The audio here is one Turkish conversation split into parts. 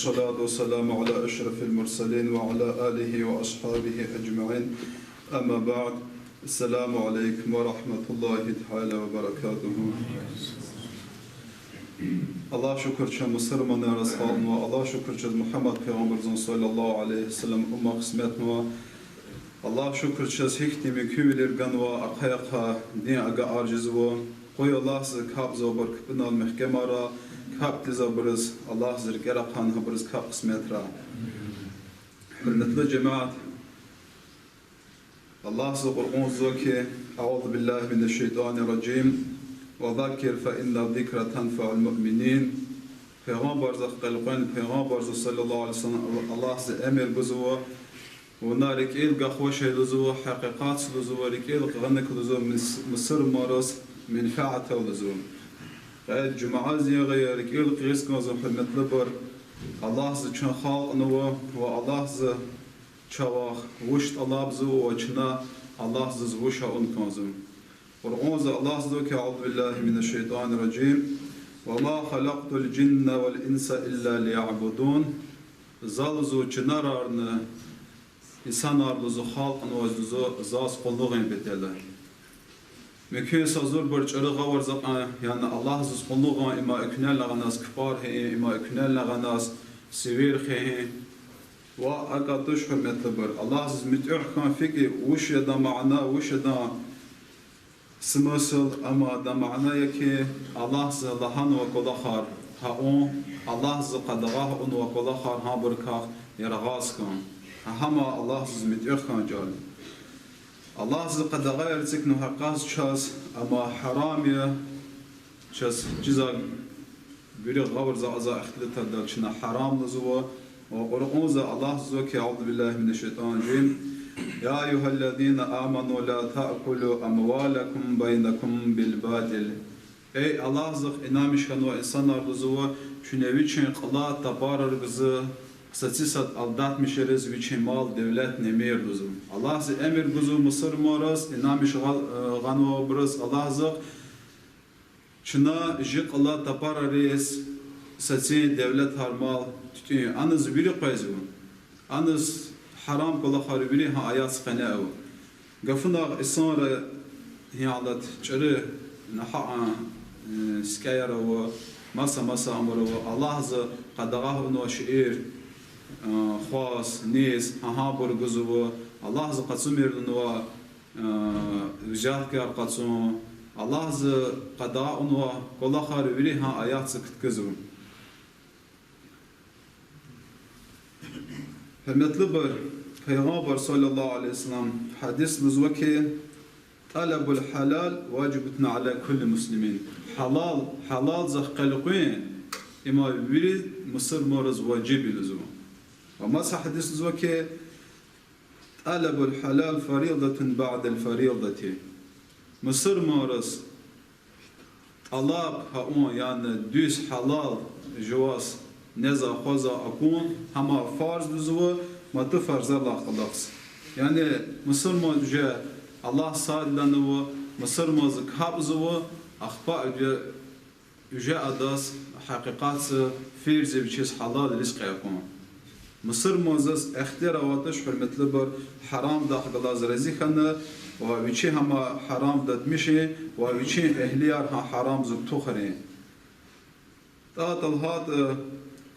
والصلاة والسلام على أشرف المرسلين وعلى آله وأصحابه أجمعين. أما بعد، السلام عليكم ورحمة الله تعالى وبركاته. Allah şükür ki Müslümanlar arasında Allah şükür ki Muhammed Peygamberimizin sallallahu aleyhi ve sellem umma kısmetine Allah şükür ki hikmi küviler ganva akayaka din aga arjizvo koy Allah size kabza barkınal mehkemara kap dizabrız Allah size gerakan habrız kap kısmetra. Hürmetli cemaat, Allah size Kur'an zoki Euzu billahi mineşşeytanirracim. وذكر فإن الذكر تنفع المؤمنين. Peygamber zâkılqan Peygamber sallallahu aleyhi ve sellem Allah size emir buzwa ve narik il gahwaş luzwa hakikat luzwa rikil qanak luzwa Mısır maras menfaat luzwa. Qad cuma ziya rikil qis kazım hürmetli bar Allah size çan halq nova ve Allah size çavaq wuşt Allah buzwa çna Allah size wuşa on kazım. ورغوز الله زوك أعوذ بالله من الشيطان الرجيم وما خلقت الجن والإنس إلا ليعبدون زالزو جنارن إنسان أرلزو خلق نوززو زاس قلوغين بتلا مكين سازور برجر غور زق يعني الله زوز قلوغين إما إكنال لغناس كبار هي إما إكنال لغناس سوير هي وأقدش حمت بر الله زوز متأخ كان فيكي وش يدا معنا وش يدا smysl ama da ma'naya ki Allah ze lahan wa kodahar ha on Allah ze qadagah on wa kodahar ha burkah yaragas kan hama Allah ze mit'akh kan jal Allah ze qadagah yarzik no haqas chas ama haram ya chas ciza biri gavr za za ikhtilata da chna haram zuwa wa qur'an za Allah ze ki a'udhu billahi mineşşeytanirracim. يا أيها الذين آمنوا لا تأكلوا أموالكم بينكم بالباطل. Ey Allah zık inamış kanı insanlar buzuva çüneviçin qala tabarar bizi satsisat aldatmışırız viçin mal devlet nemir buzu. Allah zı emir buzu Mısır moraz inamış qanı obraz Allah zık çına jik qala tabararız satsi devlet harmal tütün anız biri qayzu anız حرام كل خاربيني ها آيات قناعه قفنا إصرار هي عادت شر نحاء سكاير ومسا أمره الله ز قدره إنه شعير خاص نيس ها برجزوا الله ز قسمير إنه وجاه كار قسم الله ز قدره إنه كل خاربيني ها آيات سكتجزوا فمثل Peygamber sallallahu aleyhi ve sellem hadis nuzvaki talabul halal vacibetun ala kulli muslimin. Halal zahqalqin ima biri Mısır moraz vacib luzum. Ve masa hadis nuzvaki talabul halal faridatun ba'dal faridati. Mısır moraz talab haun yani düz halal jawaz neza khaza akun hama farz luzum ما تفرز الله خلاص يعني مصر موجة الله صاد لنا ومصر موزك حبزه أخطاء جاء داس حقيقات فيرز بشيء حلال رزق يكون مصر موزس اختياراتش حرمت لبر حرام ده خلاص رزقنا وبشيء هما حرام ده مشي وبشيء أهليار ها حرام زك تخرين تات الهاد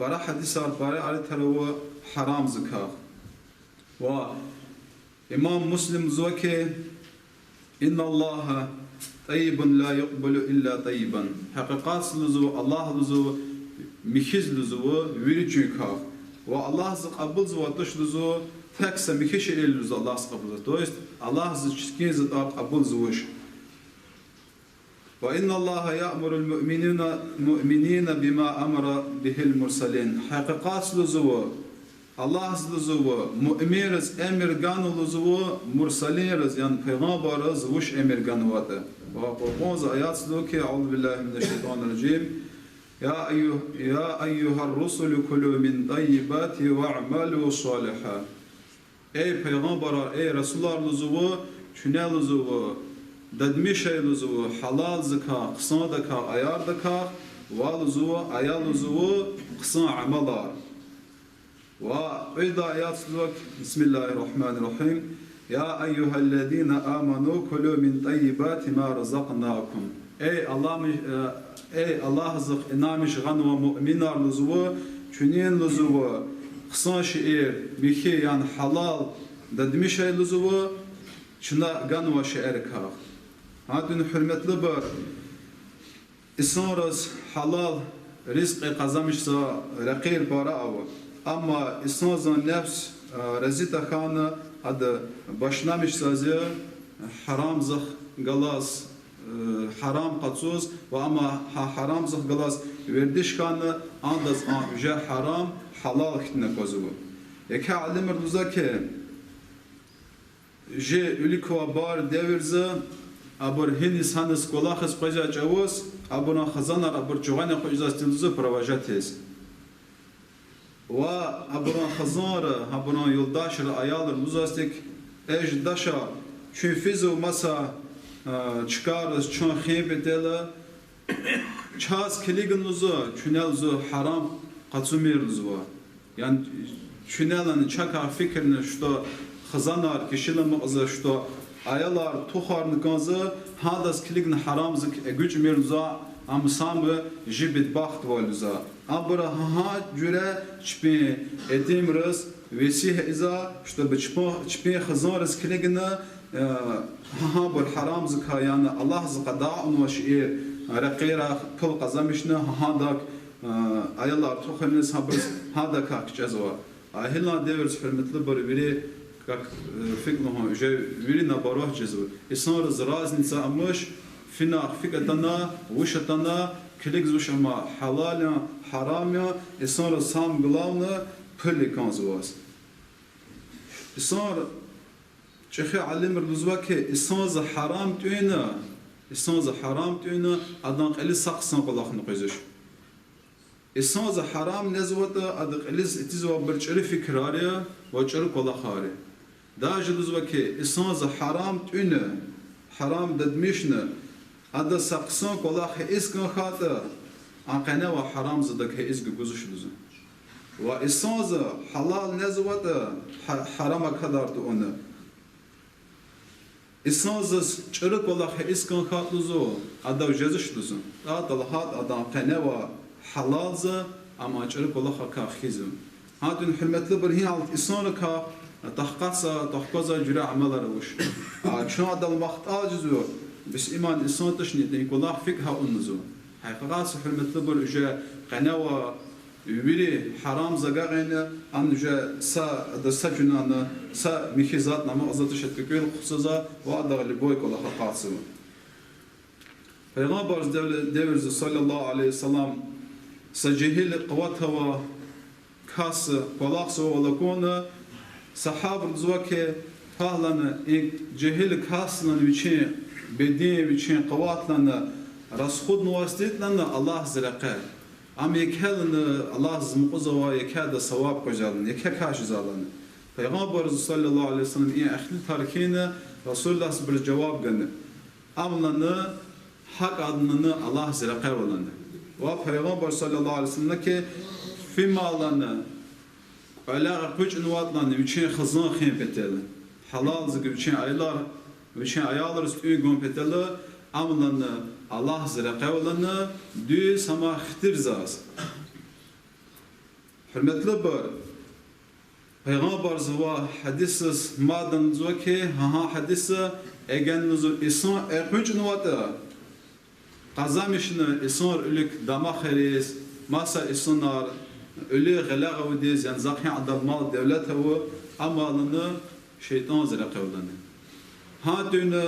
برا حديثار برا على تلو حرام زكاه وإمام مسلم زوكي إن الله طيب لا يقبل إلا طيبا حقيقات لزو الله لزو مخيز لزو ويرجوكا والله قبل زو تش لزو تكس مخيش لزو الله قبل تو есть الله زكين زت قبل زوش وإن الله يأمر المؤمنين بما أمر به المرسلين حقيقات لزو Allah zluzuva mu'mirz emir ganuluzuva mursalirz yani peygamberz vuş emir ganuvata. Ve Kur'an ayat zluki Euzu billahi mineşşeytanirracim. Ya eyyuhar rusul kulu min tayyibati ve'malu salihan. Ey peygamber ey rasullar luzuva şuna luzuva dadmişe luzuva halal zaka qısada ka ayar da ka ve luzuva ayal luzuva qısa amalar. وإذا آيات بسم الله الرحمن الرحيم يا أيها الذين آمنوا كلوا من طيبات ما رزقناكم Ey Allah zık inamış ganva mu'minar luzuvu çünün luzuvu kısan şiir bihi yani halal dadmiş ay luzuvu şuna ganva şiir kağ hadün hürmetli bir İsonraz halal rizqi kazanmışsa rakir para avı ama İsonraz'ın nefs rezita kanı adı başlamışsa haram zık galas haram qatsuz ve ama haram zıh galas verdiş kanı andaz anüce haram halal kitne kozuvu. Eka alimir duza ki je ülikva bar devirze abur hinis hanis kolahis koyza çavuz abuna khazanar abur çuğane koyza stilduzu pravajates. Ve abuna khazara abuna yoldaşır ayalır duzastik ejdaşa çünfizu masa çıkarız çün xeybetle çaz kiligin luzu çünelzu haram qatsumir luzu yani çünelani çaka fikrini što khazanar kişilim azı što ayalar tuharını kanzı hadas kiligin haramzık gücmir luzu am samı jibit baxt volza abra ha cüre çpi etimrız vesih iza što çpi khazarız kiligin ها بالحرام زكا يعني الله زكا داعون وشئير رقيرة كل قزمشنا هاداك أيلا تخلني صبرس هذا كاك جزوا هلا ديرز في المثل بربري كاك فكره جا ورينا بروح جزوا إسنار زراز نساء مش فينا فكرتنا وشتنا كلك زوش ما حلال حرام إسنار سام غلاونا كل كان زواس إسنار چخه علم رضوا که اساز حرام تونه ادان قلی سقسن قلاخن قیزش اساز حرام نزوت اد قلیز اتزوا برچری فکراره و چر قلاخاره داج رضوا که اساز حرام تونه حرام ددمیشنه اد سقسن قلاخ اسکن خاطر انقنه و حرام زده که اسگ گوزش دوزه و اساز حلال نزوت حرام kadar da onu İsnazız çırık olarak iskan katluzu adav cezişluzu. Adalhat adam qaneva halalza ama çırık olarak kaxizum. Hadun hürmetli bir hin alt isnanı ka tahqasa cüre ameları uş. Şu adal vaqt acizu bis iman isnan tışni de kullah fikha unzu. Haqiqat hürmetli bir üce qaneva Viri haram zagağını anca sa da saçunanı sa mihizat namı azatı şetkül khusuza ve adalı boy kola haqası. Peygamber devirzi sallallahu aleyhi ve sellem sajihil qawata ve kas kolaqsa ve lakona sahabı zuvake pahlanı cehil kaslan için bedi için qavatlanı raskhud nuwastitlanı Allah zilaqe Am yekelini Allah zımqızava yekada savab kojalını, yeke kaşizalanı. Peygamber sallallahu aleyhi ve sellem iyi ahli tarikini Resulullah bir cevap gönü. Amlanı hak adını Allah ziraqe olanı. Ve Peygamber sallallahu aleyhi ve sellem ki fima alanı ala kuç nuvatlanı üçün xızın ximpeteli. Halal zikr üçün aylar üçün ayallar üstü gompeteli amlanı Allah ziraqe olanı dü sama xtir zaz. Hürmetli bir Peygamber zıva hadisiz madan zıva ki hadisi egen nuzu isan erkunç nuvata qazamışını isan ülük dama xeriz masa isanar ülü galağa vediz yani zakhi adal mal devlet havu amalını şeytan ziraqe olanı. Dünü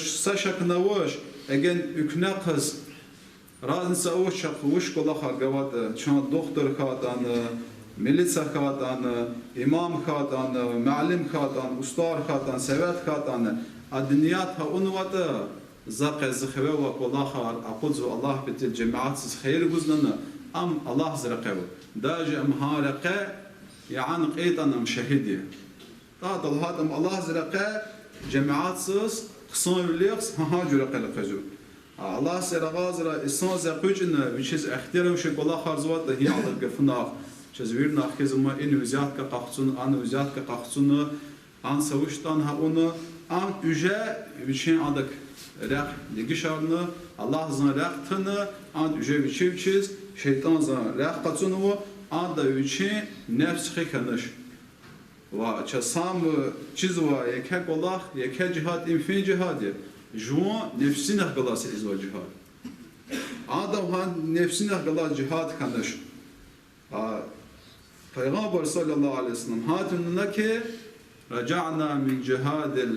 saşakına voş Egen ükne kız razınsa o şakvuş kola hargavatı çan doktor khatanı milisa khatanı imam khatanı malim khatan ustar khatan sevet khatanı adniyat ha unvatı zaqe zkhve ve kola khar aquz Allah bitil cemaat khayr guznana am Allah zraqev daj am haraqa yani qeytanam şehidi tadal hadam Allah zraqe cemaatsız Kısan üliyaks ha cüre qalqazu. Allah seragazra isan zaqujna which is ihtiyarım şekola kharzuvat da hi alır gafnaq. Çözvir nakizma in uzat ka qaqsun an uzat ka qaqsun an savuştan ha onu an üje için adak raq digişarını Allah zan raqtını an üje biçivçiz şeytan zan raq qatsunu an da için nefs xikanış va çasam çizva yekek Allah yekek cihad infin cihadı juan nefsine qalası izva cihad adam han nefsine qalası cihad kanış Peygamber sallallahu aleyhi ve sellem hatununa ki raca'na min cihadil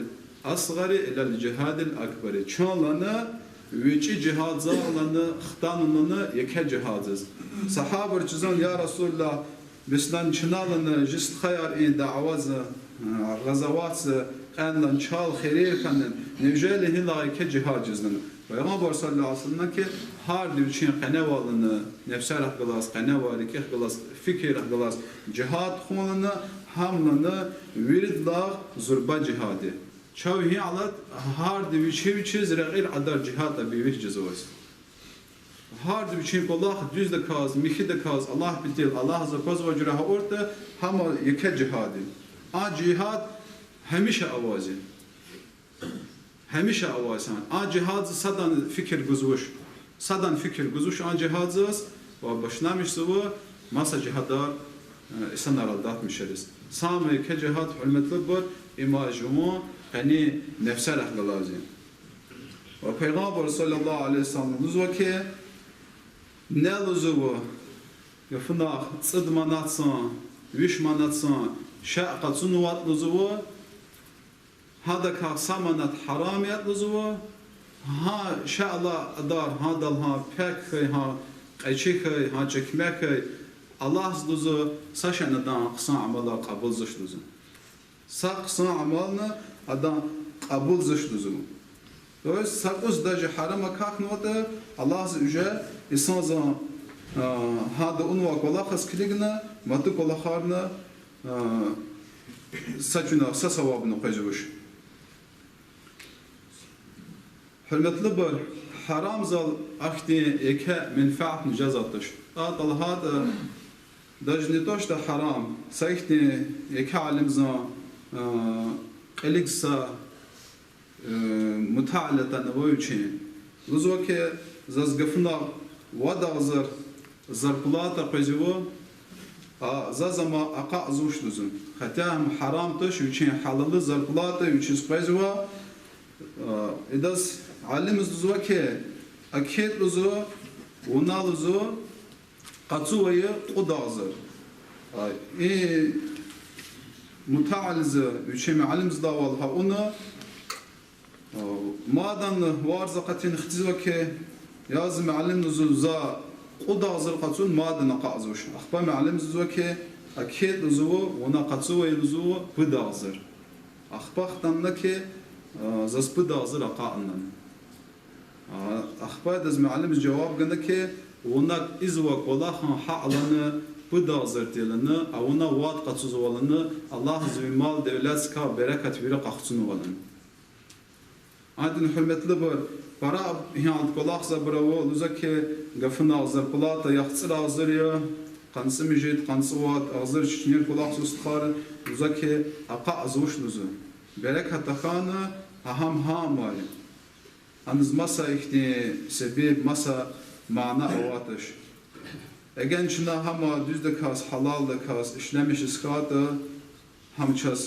asgari ilal cihadil akbari çoğlanı vici cihad zağlanı xtanını yeke cihadız sahaber çizan ya Resulullah bislan çınalını jist khayar in da'vazı gazavatı qandan çal xeyri kanın nevjeli hila yeke cihadızını Peygamber sallallahu aleyhi ve sellem ki har divçin qanevalını nefsar aqlas qanevari ki aqlas fikir aqlas cihad xonunu hamlını viridla zurba cihadı çavhi alat har divçi zraqil adar cihad bi vir cezos har divçin Allah düz de kaz mihi de kaz Allah bitil Allah zakaz ve ciraha orta hama yeke cihadı a cihad hemişe avazı همیشه آوازان. آن جهاد صدان فکر گذوش. صدان فکر گذوش آن جهاد است و باشنامش سو ماسه جهادار insanlar aldatmışız. Sami ke cihat hürmetli bur imajımı hani nefsel ahlazı. Ve Peygamber sallallahu aleyhi ve sellem lüzvaki ne lüzvu yafına sıdmanatsan, vişmanatsan, şaqatsun vat lüzvu هذا كسامنات حراميات لزوا ها شاء الله دار هذا ها بك ها قيشك ها جكمك الله لزو ساشن دان قصا عملا قبول زش لزو سقصا عملنا ادا قبول زش لزو دوس سقص دج حرام كاخ نوت الله اجا اسانزا هذا انوا كلا خس كليغنا ماتو كلا خارنا سچنا سسوابن قجوش Hürmetli bir haram zal akti eke menfaat mücazatış. Dalhat dajnitoş da haram. Sayhti eke alimza eliksa mutaalata navoyuçi. Luzvaki zazgafna vadazır zarpulata qezivo zazama aqa azuş luzun. Hatta haram taş üçün halalı zarpulata üçün qezivo idas علمز لزوا که اکید لزوا و نال لزوا قطوی قدازر این متعالز وچه علمز داوال ها اونا مادن وارزقتین اختزوا که یازم علم لزوا زا قدازر قطون مادن قازوش اخبار علمز لزوا که اکید لزوا و نا قطوی لزوا بدازر اخبار تنه که زاس بدازر قانن أخبار دز معلم الجواب قلنا كي وناك إزواج والله حقلنا بدا زرتيلنا أونا واد قصوز ولنا الله زمال دولت كا بركة ورق خصون ولنا عندنا حرمة لبر برا هي عند كلاخ زبروا لزك قفنا أزر بلاطة يخسر أزريا قنصم جيد قنصوات أزر شنير كلاخ سستخار لزك أقع زوش لزو بركة تخانا أهم هاماي Anız masa ihti sebep masa mana avatış. Egen şuna hama düzde kas halal da kas işlemiş iskatı hamças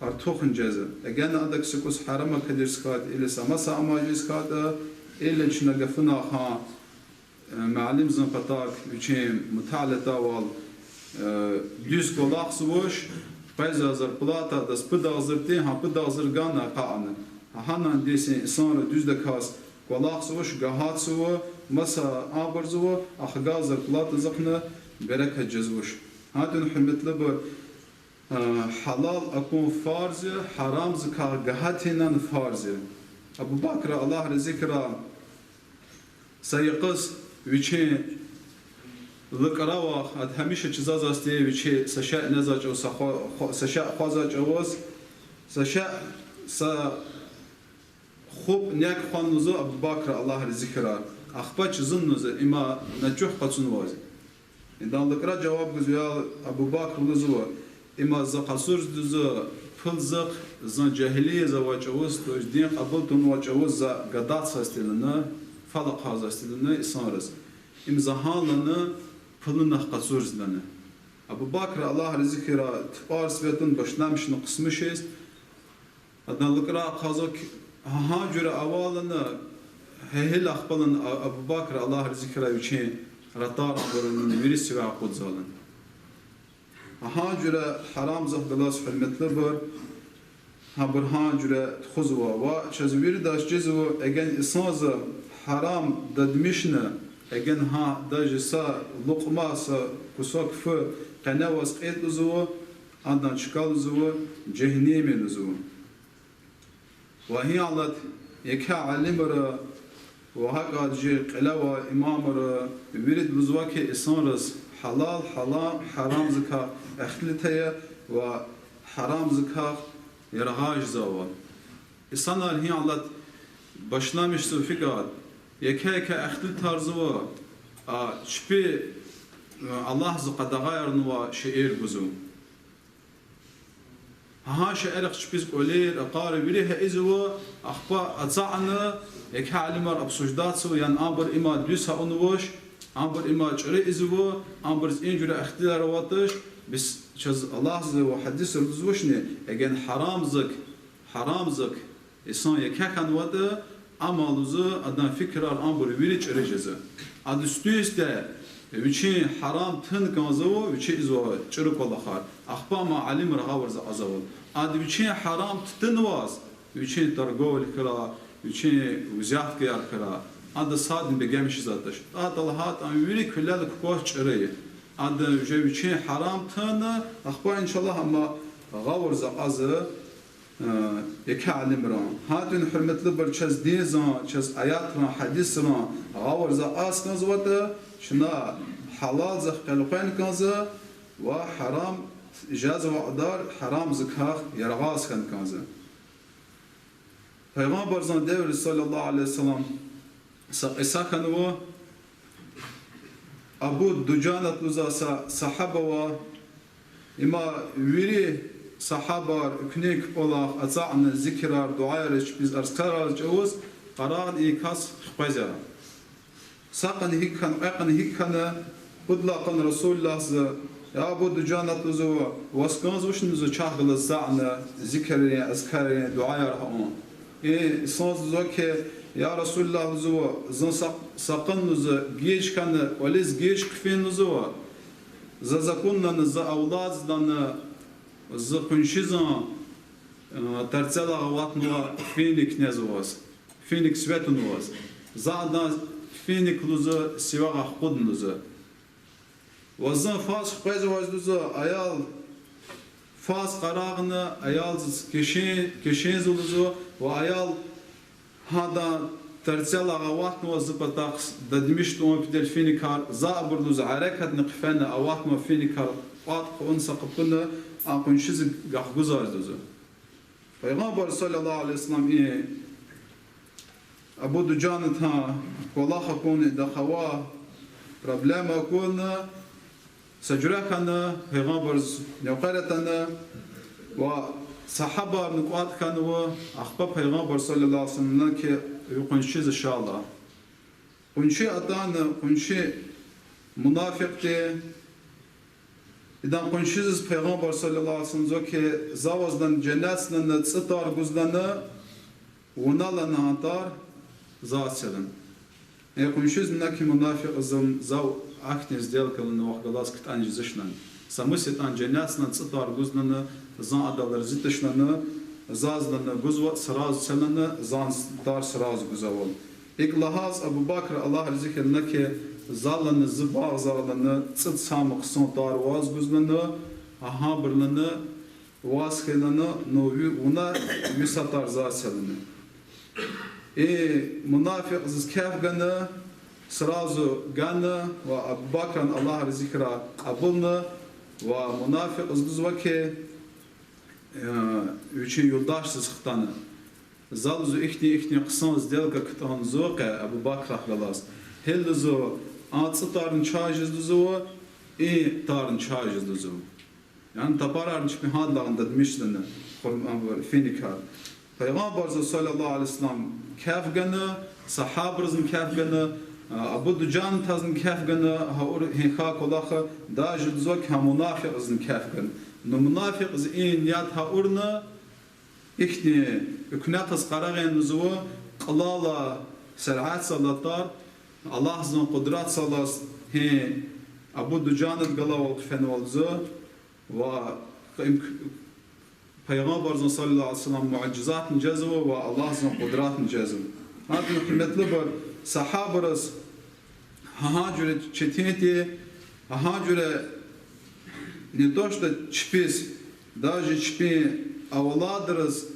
artoxun ceza. Egen adak sikus harama kadir skat ile masa amacı iskatı ile şuna gafına ha معلم زن قطاك بچیم متعلقه وال düz kolak suvuş payzazır plata das pıdazırtı ha pıdazırgana qaanı hanan desin sonra düzde kas kolak suvuş gahat suvu masa abarzuvu ahgazır plata zıqna bereket cezvuş hadin hürmetli bu halal akun farzı haram zıka gahatinan farzı Abu Bakr Allah rezikra sayıqız viçi ذكروا هاد هميشه چیزا زاستی وچه سشا نزاج او سشا خازاج اوس سشا س خوب نیک خانوزو ابو بکر الله ذکر اخبا چیزن نوز اما نجوح قصون واز İndanlıkra cevap güzel Abu Bakr luzu ima za qasur duzu pılzık zan cahiliye za vaçavuz to din qabul tun vaçavuz za gadat sastilini falak hazastilini isanırız. İmzahalını pılını qasur zilini. Abu Bakr Allah rizikira tıpar svetin başlamışını kısmışız. İndanlıkra qazak ha cüre avalını hehil akbalın Abu Bakr Allah rizikira için ratar ambarının virisi ve akut zalın. Ha cüre haram zahgalas hürmetli bur. Ha burhan cüre txuzwa ve çözviri daş cizvu egen isazı haram dadmişne egen ha dajisa luqmasa kusak fı qanavas qet uzvu andan çıkal uzvu cehennemin uzvu. Ve hi alat yeka alimra وهكذا جي قلاوة إمامر ورد بزواك إسانرس حلال حرام زكا أخلتها وحرام زكا يرغاج زوا إسانر هي علت başlamış fikat yeka أخلت تارزوا شبي الله زقا دغايرن وشعير بزو ها شعرق شبيز قولير أقارب إليها إزوا أخبا أتزعنا يك علمر أبسوجداتسو يعني أمبر إما دوسها أنوش أمبر إما جري إزوا أمبر إنجر اختيار واتش بس شز الله زي وحديث الرزوشني أجن حرام زك إنسان يكاكن واتا أما لزو أدنى فكرة أمبر ويريج رجزة أدستويسته وچين حرام تن كازو وچي إزوا جرك الله خار أخبا ما علم رغاورز أزول أد وچين حرام تنواز وچين ترغول كلا وچين وزيات كيار كلا أد صادم بجمش زاتش أد الله هات أم يري كلال كوش جري أد وچين حرام تن أخبا إن شاء الله أما غاورز أزل يكعلم ران هاتون حرمت لبر چز ديزان چز آيات ران حديث ران غاورز أسكن زواته شنا حلال زخ قلقين كنزا وحرام إجازة وعدار حرام زكاخ يرغاس كان كنزا Peygamber zan devri sallallahu aleyhi ve sellem İsa و Abu Dujanat luzasa sahaba ve ima viri sahabar künek olaq ata'na zikrar duayarış biz arskarar cevuz qaran ikas xpaza saqan hikkan budlaqan Resulullah ya Abu Dujanat luzu wasqaz wishnuzu chaqla za'na zikri azkari duayar ha sans zoke ya Resulullah luzu zan saqan luzu geç kanı waliz geç kfin luzu za zakunna za awlazdan za kunshizan tartsala gawatnu finik nezwas finik svetunwas za finik luzu sivaga qudn luzu وزن فاس خبز وزدوزا أيال فاس قراغنا أيال كشين زولزو وأيال هذا ترتيل غوات نوزبطاقس ددمشت ومبدل فيني كار زابر لوز عركة نقفنا أوات ما فيني كار قات قنصة قبلنا أكون شيء جحجوزا زوزو فيغامبر صلى الله عليه وسلم إيه أبو دجان ها والله خكون دخوا problema كلنا سجركنا پیغمبر نوقرتنا و صحابه نقاط كانوا اخبار پیغمبر صلى الله عليه وسلم که يكون شيء ان شاء الله ونشي اتانا ونشي منافق اذا كون شيء پیغمبر صلى الله عليه وسلم که زاوزدن جناتن تصطار گزدنا ونالنا انتار زاسلن يكون شيء منك منافق زاو актив сделка на вахгалас ктанж зашнан самысет анженятсна цитар гузнана зан адалар зиташнана зазлана гузва сразу целана зан дар сразу гузавол иклахаз Абу Бакр Аллах ризикелнаке заллана зыбаг заллана цит самык сон дар ваз гузнана аха бирлана ваз хелана нови уна висатар зацелана منافق زز كافغنا سرازو غانا وابو بكر الله ذكر قبلنا ومنافق زوكي üçün yoldaşsız xıtanı zalzu ихни qısan сделка кытан зока Абу Бакр хгалас хелзо ацтарын чажызду tarın çajızdı. Yani tapararın çıkı hadlağında demiştin finikar. Peygamber sallallahu aleyhi ve sellem kafganı, sahabırızın kafganı, Abu Dujan tazın kafganı, haur hinka kolakı, da jüdzok ha munafiqızın kafganı. No munafiqız in yat haurna ikni üknaqız qarağın nuzuvu qılala serhat sallatar Allah azın kudrat sallas he Abu Dujan'ın qalav qfen olzu ve Peygamber sallallahu aleyhi ve sellem mucizatın cezvu ve Allah azın kudratın cezvu. Hatta kıymetli bir sahabarız ha cüre çetiyeti ha cüre не то что чпис, даже чпи авладрас,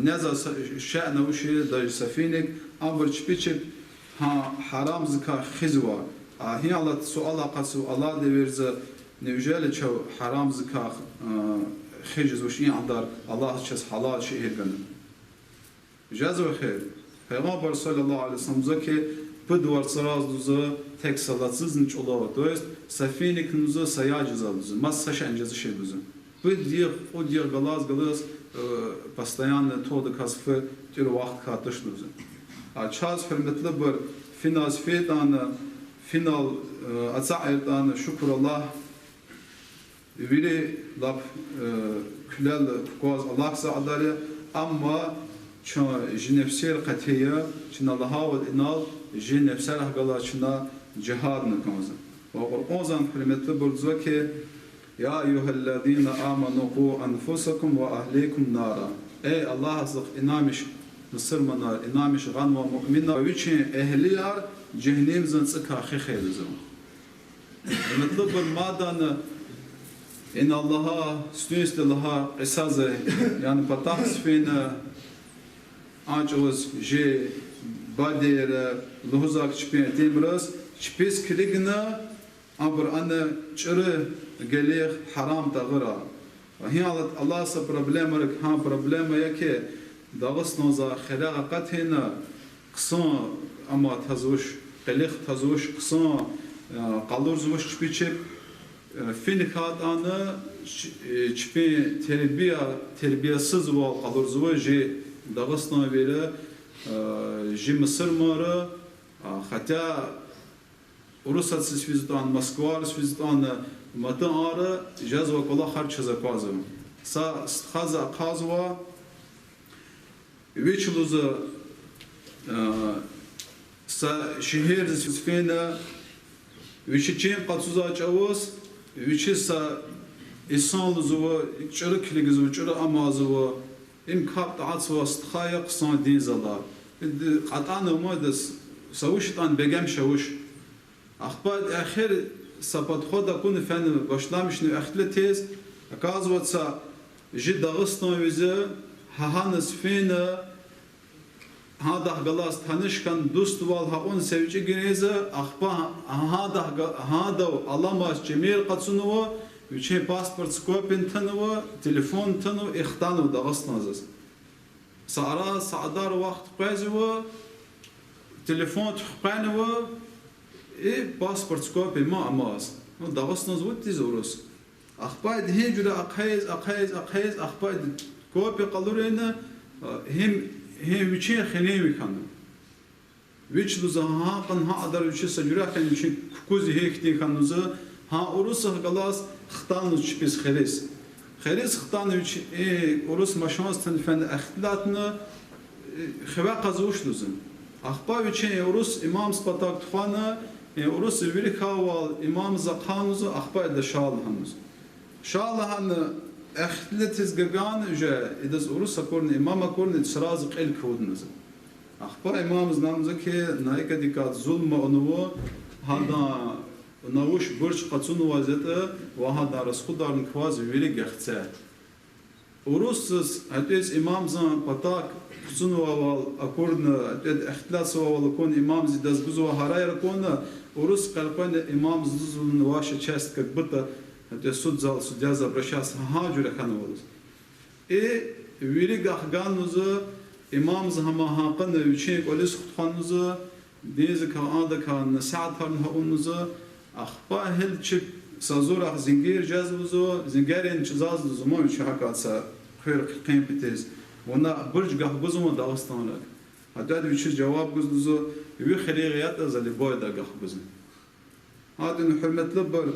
не за ша'на уши, даже сафиник, амбр чпичип харам зка хизва. А хи Allah суала qasу Allah devirze nevjele çav haram zka khiz uşi andar Allah çes halal şey herganı. Jazva khair. Peygamber sallallahu aleyhi ve sellem zaki Pıdvar sarazduzı tek salatsızın çolava. То есть safinik nuzu sayacı zalızı. Mas saşancızı şey duzu. Pıdvar o diğer galaz постоянно тоды kasfı tür vakt katış duzu. Açaz hürmetli bir final fetanı final atsairtanı şükrullah vili laf külal koz Allah sa'adari ama jinefsir qatiye çin Allah'a ve inal jinefsir ahgala çina cihadını kanızı. Ve Kur'an hürmetli burcu ki ya eyyühellezine amanu qu anfusakum ve ahlikum nara. Ey Allah azık inamiş Mısırmanar, inamiş gan ve mu'minler ve için ehliyar cehennemizin sıkı khayrizim. Hürmetli bir madanı in Allah'a stünsde Allah'a qisazı yani patah sfine Ançoz je badere lohuzak çpin temras çpis kiligna abr ana çırı gelir haram tağıra. Hi Allah sa problemler ha problema yake Dağıstanoza xelaqa qathena qısan ama tazuş qeliq tazuş qısan qalur zuş çpiçip finikhat anı çpi terbiyesiz ve qalur zuş Dağıstan'a beri Mısır mara hatta Rusat svizdan Moskva svizdan Matan ara cazva kola harç zakazım. Sa sthaza qazwa Vichluza sa şehir svina vichichin qatsuza çavos vichisa İsanlızuva çırıklıgızı çırı amazıva im kap ta'atsva stkhaya qsan dizala qatan umadas savuştan begem şavuş akhbar ahir sapat khoda kun fen başlamışını ahtle tez akazvatsa ji Dağıstan vize hahanes fena hada galas tanışkan dostval ha on sevci gireze akhba hada alamas cemil qatsunuva Üçe pasport skopin tanıva, telefon tanıva, ihtanıva Dağıstan'ız. Sara saadar vakt qazıva, telefon tuqanıva, pasport skopi ma amaz. Dağıstan'ız vuttiz orus. Akhbay dihe cüre aqayz, akhbay kopi qalurena hem üçe xenemi kanı. Üç luza haqan ha adar üçe sajurakan üçe kukuzi hekti kanıza ha orus galas xtanı çpis xeris. Xeris xtanı üç orus maşans tanfen axtlatını xeva qazuşluzun. Akhbay üçe orus imam spatak txana orus veri xaval imam zaqanuzu akhbay da şalhanuz. Şalhanı axtletiz gagan üce edes orus akorn imam akorn sraz qel kodunuz. Akhbay imamız namıza ki naika dikat zulma onuvo hada Navuş burç qatsunu vaziyeti vahada raskudarın kvaz veli gextse. Urussuz hattes imamzan patak qatsunu val akorna hatet ihtilas val kon imam zidas guzu harayr kona urus qalpan imam zuzun vaše часть как будто hattes суд зал судья обращался хажуре хановолус. Veli gahganuzu imam zahma haqan üçe polis xutxanuzu deze ka anda ka nasat harun haunuzu Akhba hel çip سازورخ زنجير جازوزو زنجيرين جزاز زمان شهكاتسا خير قيم بتيز ونا برج قه بزمو داغستان لك هذا بيش جواب جزوزو يبي خليغيات أزلي بايدا قه بزم هذا حرمة لبر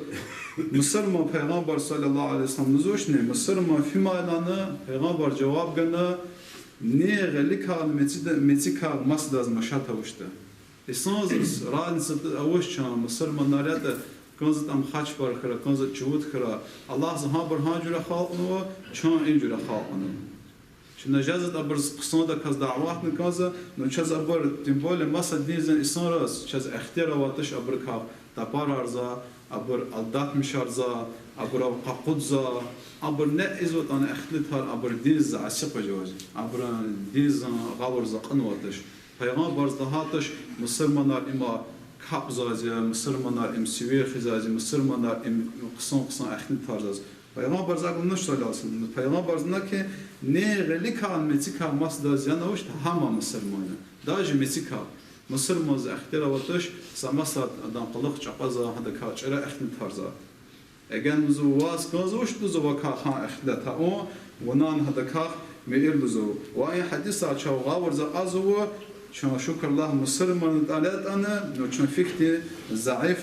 مصر ما پیغمبر صلى الله عليه وسلم نزوشني مصر ما فيما لنا پیغمبر جواب جنا نه غليكا متيكا مسداز مشاتا وشتا إسانز ران سد أوش شام مصر ما ناريته كنزت أم خاش بار خرا كنزت جود خرا الله زها برهان جرا خالقنا شان إن جرا خالقنا شن جازت أبرز قصنا كز دعوات نكازا نشاز أبر تنبول مسد ديزن إسان راس شاز اختيار واتش أبركا تبار أرزا أبر الدات مشارزا أبر قاقودزا أبر نأزوت أنا اختلتها أبر ديز عسق جواز أبر ديز غورز قنواتش پیغمبر دهاتش مسلمانlar ima kapzazı مسلمانlar im sivir xizazı مسلمانlar im qısan axni tarzaz پیغمبر زاگون نشتالاسın پیغمبر zna ki ne relikan metika masda zyanavş hama مسلمانı daji metika مسلمان اختیاراتش سماسات adam qılıq çapaza hada kaçara axni tarza egen buzu was qazoş buzu vaka ha axlata o wonan hada ka meir buzu wa ay hadisa çawğa warza azu شكر الله مصر من الآلات أنا نوشن فكتي ضعيف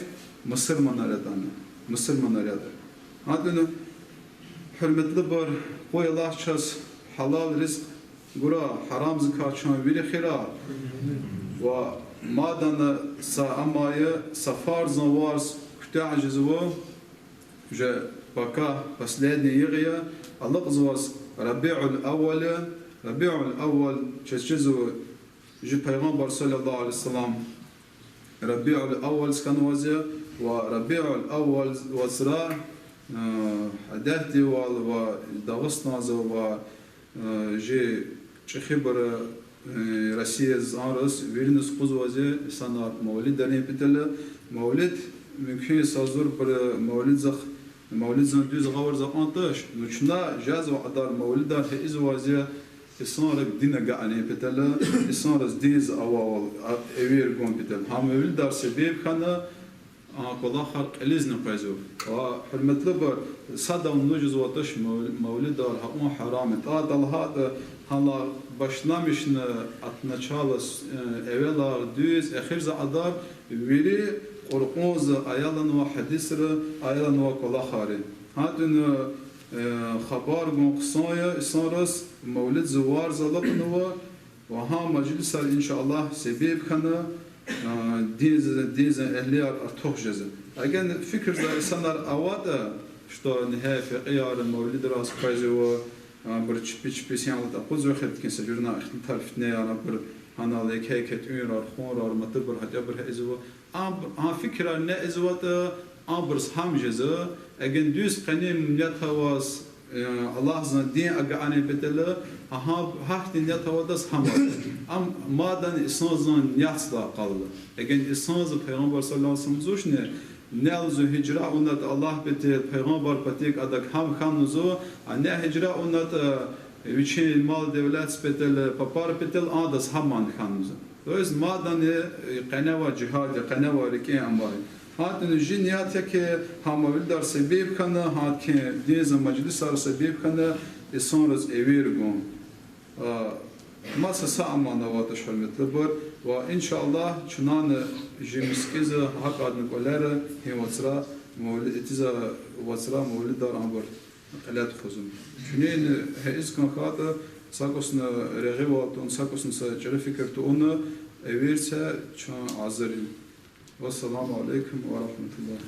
مصر من الآلات أنا مصر من الآلات هذا حرمة لبر قوي الله شاس حلال رزق برا حرام زكاة شان بيري خيرا وما دنا سامايا سفار زوارس كتاع جزوا جا بكا بسلادني يغيا الله زوارس ربيع الأول جزو جي پیغمبر صلى الله عليه وسلم ربيع الأول كان وزير وربيع الأول وزرا عداتي وداغستان و جي خبر روسيا زارس ويلنس قوز وزير سنة مولد دارين بتلا مولد ممكن سازور بر مولد زن دوز غور زقانتش نوشنا جاز وقدر مولد دار هيز وزير İsa'nın dine gani petela, İsa'nın diz aval evir gon petel. Ham evil dar sebep kana kola xalq elizne payzo. Ve hürmetli bar sada unucuz vataş mevlid dar ha haramet. Adal hada hala başlamışne atna çalas evela düz ahir za adar veri qorqoz ayalan ve hadisre ayalan ve kola xari. Hadın خبر من قصايا إسارس مولد زوار زلقنوا وها مجلس إن شاء الله سبب كنا ديز أهليار أرتوح جزء. أجن فكر زي سنة أوادا شو نهاية في قيار مولد راس كايزوا برش بيش يعني تقول زوج خد كنسة جرنا اختلاف فتنة أنا بر أنا ليك هيك تؤمر خور أو متبر حتى بر هزوا أم فكرة نأزوا أبرز هم جزء أجن دوس قنيم يتواس الله زن دين أجاني بدله هاك دين يتوادس هم أم مادن إنسان زن يحصل قلب أجن إنسان ز پیغمبر صلى الله عليه وسلم زوجنه نلزو هجرة ونت الله بتل پیغمبر بتيك أدك هم خانزو أن هجرة ونت ويشين مال دولت بتل بابار بتل آدس هم من خانزو دوز مادن قنوا جهاد قنوا ركين أمباري هاتن جنيات که همه در سبب کنه هات که دیز مجلس سر سبب کنه انسان روز ایرگون ما سامانه واتش حرمت لبر و ان شاء الله چنان جمسکیز حق آدم کلره هم وصرا مولد اتیزا وصرا مولد دار امبر علت خزم چنین هیچ کن خاطر ساکوسن رغباتون ساکوسن سجر فکر تو اون ایرسه چون عذری والسلام عليكم ورحمة الله